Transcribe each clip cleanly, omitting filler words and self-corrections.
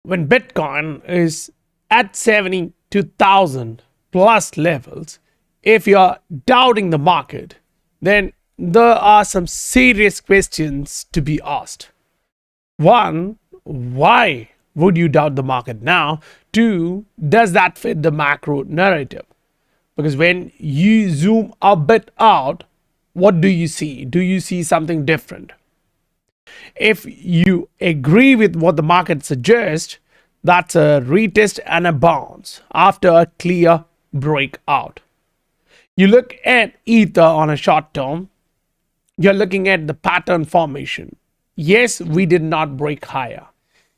when Bitcoin is at 72,000 plus levels, if you're doubting the market, then there are some serious questions to be asked. One, why would you doubt the market now? Two, does that fit the macro narrative? Because when you zoom a bit out, what do you see? Do you see something different? If you agree with what the market suggests, that's a retest and a bounce after a clear breakout. You look at Ether on a short term, you're looking at the pattern formation. Yes, we did not break higher.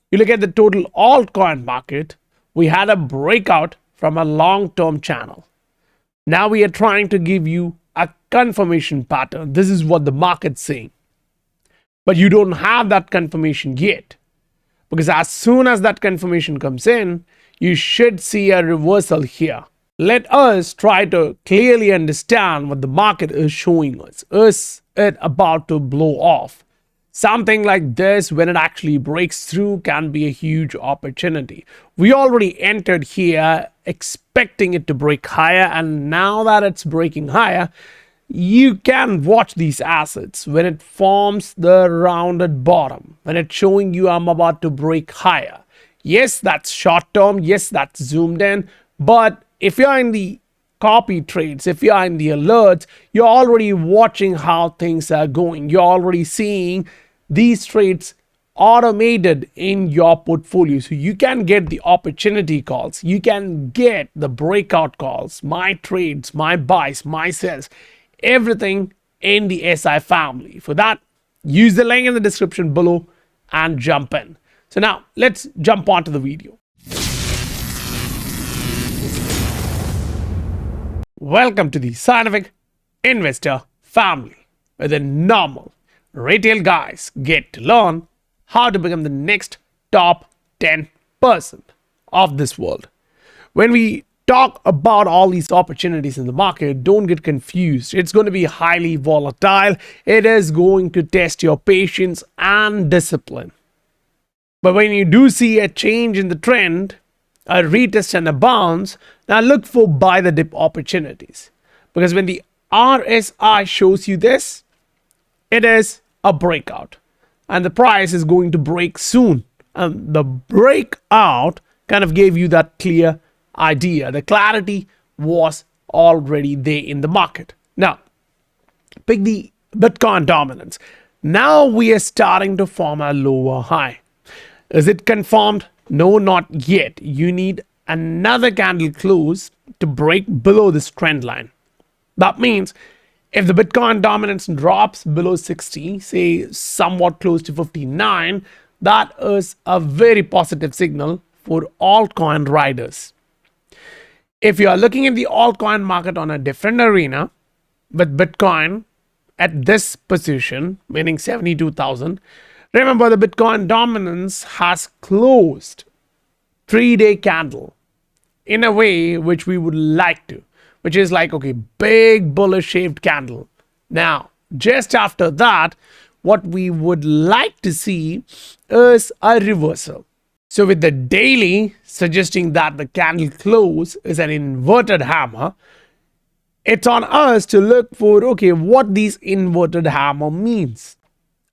You look at the total altcoin market, we had a breakout from a long-term channel. Now we are trying to give you a confirmation pattern. This is what the market's saying. But you don't have that confirmation yet. Because as soon as that confirmation comes in, you should see a reversal here. Let us try to clearly understand what the market is showing us. Is it about to blow off? Something like this, when it actually breaks through, can be a huge opportunity. We already entered here expecting it to break higher, and now that it's breaking higher, you can watch these assets when it forms the rounded bottom, when it's showing you I'm about to break higher. Yes, that's short term. Yes, that's zoomed in. But if you're in the copy trades, if you're in the alerts, you're already watching how things are going. You're already seeing these trades automated in your portfolio. So you can get the opportunity calls. You can get the breakout calls, my trades, my buys, my sells, everything in the SI family. For that, use the link in the description below and jump in. So now let's jump onto the video. Welcome to the Scientific Investor family, where the normal retail guys get to learn how to become the next top 10% of this world. When we talk about all these opportunities in the market, don't get confused. It's going to be highly volatile. It is going to test your patience and discipline. But when you do see a change in the trend, a retest and a bounce, now look for buy the dip opportunities. Because when the RSI shows you this, it is a breakout. And the price is going to break soon. And the breakout kind of gave you that clear idea. The clarity was already there in the market. Now, pick the Bitcoin dominance. Now we are starting to form a lower high. Is it confirmed? No, not yet. You need another candle close to break below this trend line. That means if the Bitcoin dominance drops below 60, say somewhat close to 59, that is a very positive signal for altcoin riders. If you are looking at the altcoin market on a different arena, with Bitcoin at this position, meaning 72,000, remember the Bitcoin dominance has closed 3-day candle in a way which we would like to, which is like, okay, big bullish shaped candle. Now, just after that, what we would like to see is a reversal. So with the daily suggesting that the candle close is an inverted hammer, it's on us to look for, okay, what these inverted hammer means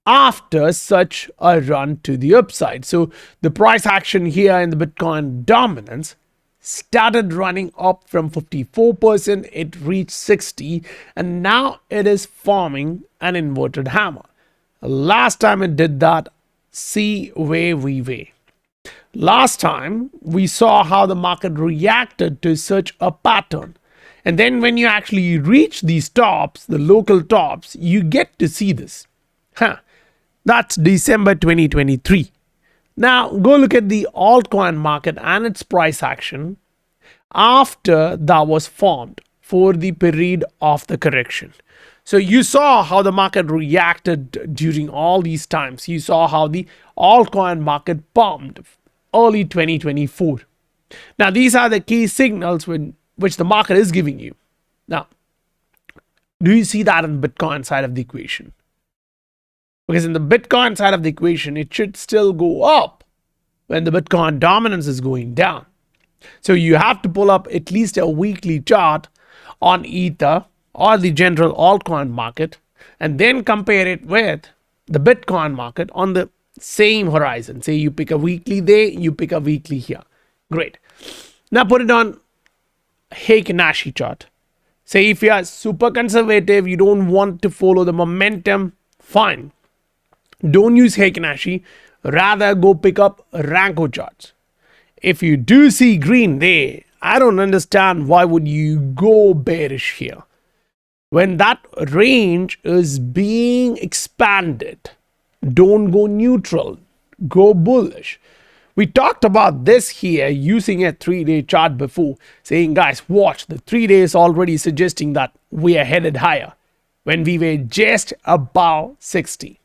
after such a run to the upside. So the price action here in the Bitcoin dominance started running up from 54%, it reached 60, and now it is forming an inverted hammer. Last time it did that, see where we were. Last time we saw how the market reacted to such a pattern. And then when you actually reach these tops, the local tops, you get to see this. That's December 2023. Now go look at the altcoin market and its price action after that was formed for the period of the correction. So you saw how the market reacted during all these times. You saw how the altcoin market pumped early 2024. Now these are the key signals which the market is giving you. Now, do you see that in the Bitcoin side of the equation? Because in the Bitcoin side of the equation, it should still go up. when the Bitcoin dominance is going down. So you have to pull up at least a weekly chart on Ether or the general altcoin market and then compare it with the Bitcoin market on the same horizon. Say you pick a weekly there, you pick a weekly here. Great. Now put it on Heikin Nashi chart. Say if you are super conservative, you don't want to follow the momentum, fine. Don't use Heikin Nashi, rather go pick up Ranko charts. If you do see green there, I don't understand why would you go bearish here. When that range is being expanded, don't go neutral, go bullish. We talked about this here using a 3-day chart before, saying guys, watch, the 3-day is already suggesting that we are headed higher when we were just above 60.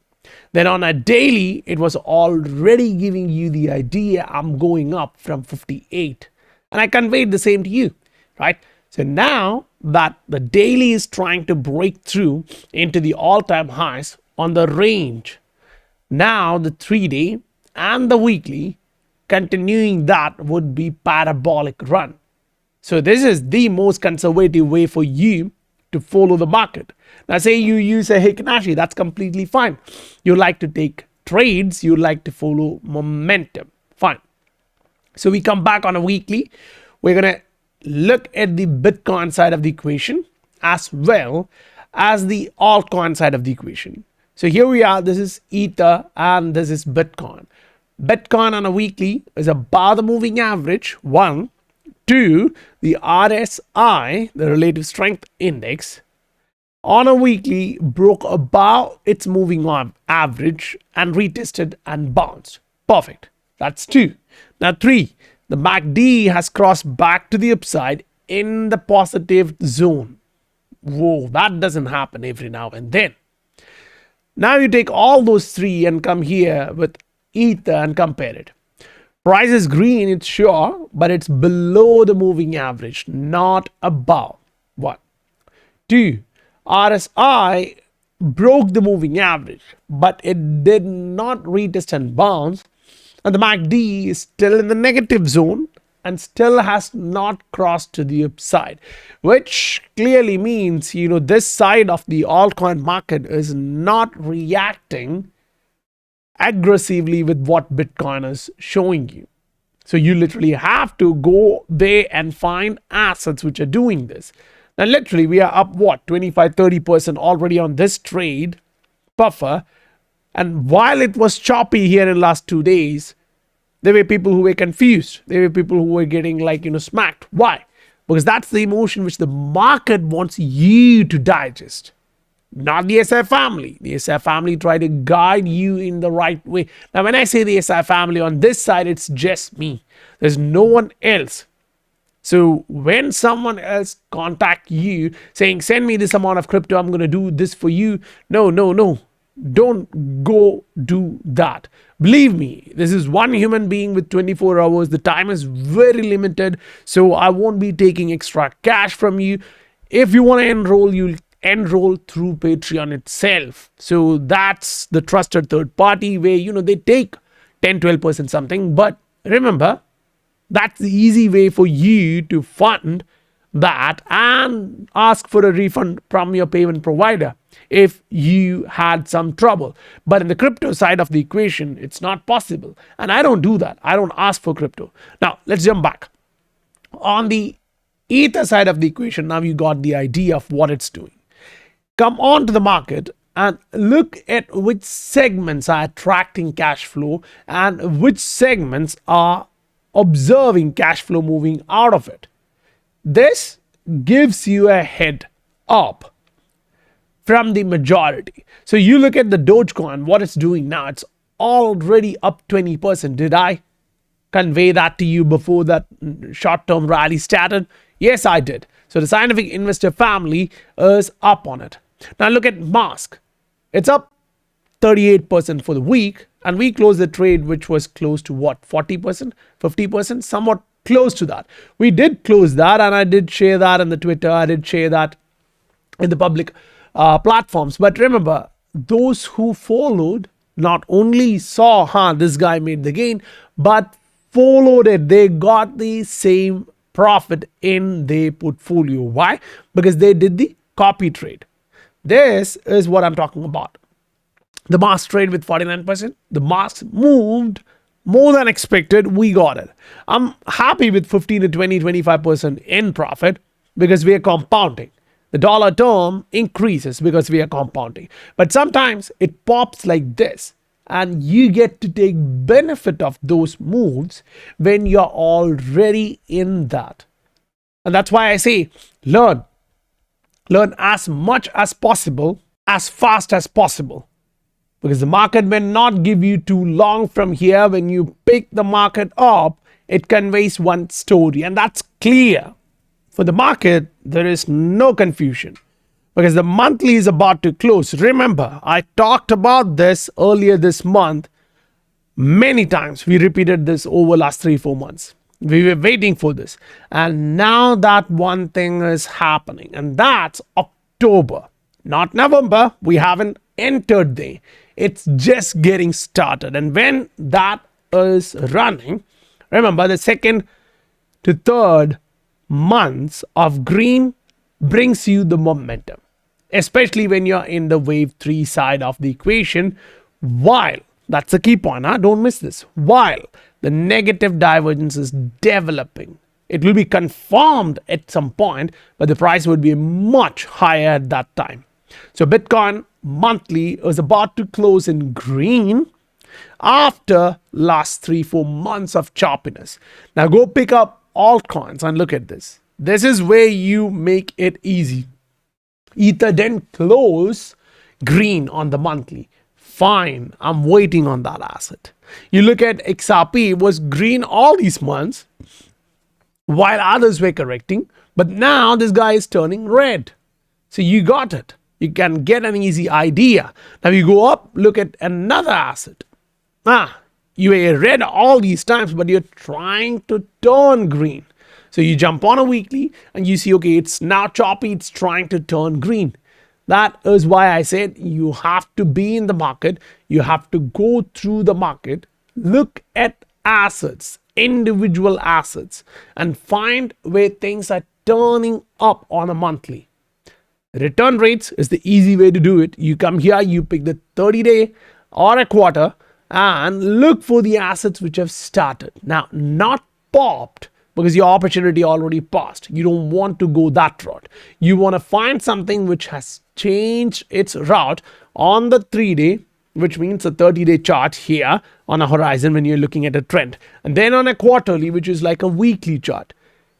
Then on a daily, it was already giving you the idea I'm going up from 58. And I conveyed the same to you, right? So now that the daily is trying to break through into the all-time highs on the range, now the 3-day and the weekly continuing that would be parabolic run. So this is the most conservative way for you to follow the market. Now say you use a Heikin Nashi, that's completely fine. You like to take trades, you like to follow momentum, fine. So we come back on a weekly. We're going to look at the Bitcoin side of the equation as well as the altcoin side of the equation. So here we are, this is Ether and this is Bitcoin. Bitcoin on a weekly is above the moving average, 1. 2, the RSI, the relative strength index, on a weekly broke above its moving average and retested and bounced. Perfect. That's 2. Now 3, the MACD has crossed back to the upside in the positive zone. Whoa, that doesn't happen every now and then. Now you take all those 3 and come here with Ether and compare it. Price is green, it's sure, but it's below the moving average, not above. 1. 2, RSI broke the moving average, but it did not retest and bounce. And the MACD is still in the negative zone and still has not crossed to the upside, which clearly means, this side of the altcoin market is not reacting aggressively with what Bitcoin is showing you. So you literally have to go there and find assets which are doing this. Now literally we are up 25-30% already on this trade buffer. And while it was choppy here in the last 2 days, there were people who were confused. There were people who were getting smacked. Why? Because that's the emotion which the market wants you to digest. Not the SI family. The SI family try to guide you in the right way. Now, when I say the SI family, on this side, it's just me. There's no one else. So when someone else contact you saying, send me this amount of crypto, I'm going to do this for you. No. Don't go do that. Believe me, this is one human being with 24 hours. The time is very limited. So I won't be taking extra cash from you. If you want to enroll, you'll enroll through Patreon itself. So that's the trusted third party where, they take 10-12% something. But remember, that's the easy way for you to fund that and ask for a refund from your payment provider if you had some trouble. But in the crypto side of the equation, it's not possible. And I don't do that. I don't ask for crypto. Now, let's jump back. On the Ether side of the equation, now you got the idea of what it's doing. Come on to the market and look at which segments are attracting cash flow and which segments are observing cash flow moving out of it. This gives you a head up from the majority. So you look at the Dogecoin, what it's doing now, it's already up 20%. Did I convey that to you before that short-term rally started? Yes, I did. So the scientific investor family is up on it. Now look at Mask. It's up 38% for the week, and we closed the trade which was close to 40%, 50%, somewhat close to that. We did close that, and I did share that in the Twitter. I did share that in the public platforms. But remember, those who followed not only saw, this guy made the gain, but followed it. They got the same profit in their portfolio. Why? Because they did the copy trade. This is what I'm talking about. The mask trade with 49%. The mask moved more than expected. We got it. I'm happy with 15 to 20, 25% in profit because we are compounding. The dollar term increases because we are compounding. But sometimes it pops like this, and you get to take benefit of those moves when you're already in that. And that's why I say learn. Learn as much as possible, as fast as possible. Because the market may not give you too long from here. When you pick the market up, it conveys one story, and that's clear. For the market, there is no confusion because the monthly is about to close. Remember, I talked about this earlier this month many times. We repeated this over last 3-4 months. We were waiting for this. And now that one thing is happening, and that's October, not November. We haven't entered there. It's just getting started. And when that is running, remember the second to third months of green brings you the momentum, especially when you're in the wave 3 side of the equation. While that's the key point, don't miss this. While the negative divergence is developing, it will be confirmed at some point, but the price would be much higher at that time. So Bitcoin monthly is about to close in green after last 3-4 months of choppiness. Now go pick up altcoins and look at this. This is where you make it easy. Ether didn't close green on the monthly. Fine, I'm waiting on that asset. You look at XRP, it was green all these months while others were correcting, but now this guy is turning red. So you got it. You can get an easy idea. Now you go up, look at another asset. You were red all these times, but you're trying to turn green. So you jump on a weekly and you see, okay, it's now choppy, it's trying to turn green. That is why I said you have to be in the market. You have to go through the market, look at assets, individual assets, and find where things are turning up on a monthly. Return rates is the easy way to do it. You come here, you pick the 30-day or a quarter, and look for the assets which have started. Now, not popped because your opportunity already passed. You don't want to go that route. You want to find something which has changed its route on the 3-day, which means a 30-day chart here on a horizon when you're looking at a trend. And then on a quarterly, which is like a weekly chart.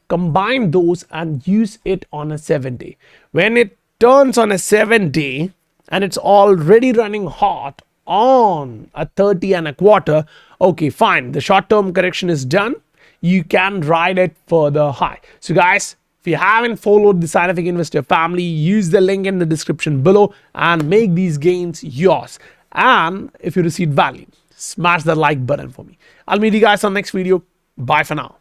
Combine those and use it on a 7-day. When it turns on a 7-day and it's already running hot on a 30 and a quarter, okay, fine, the short-term correction is done. You can ride it further high. So guys, if you haven't followed the Scientific Investor family, use the link in the description below and make these gains yours. And if you received value, smash the like button for me. I'll meet you guys on the next video. Bye for now.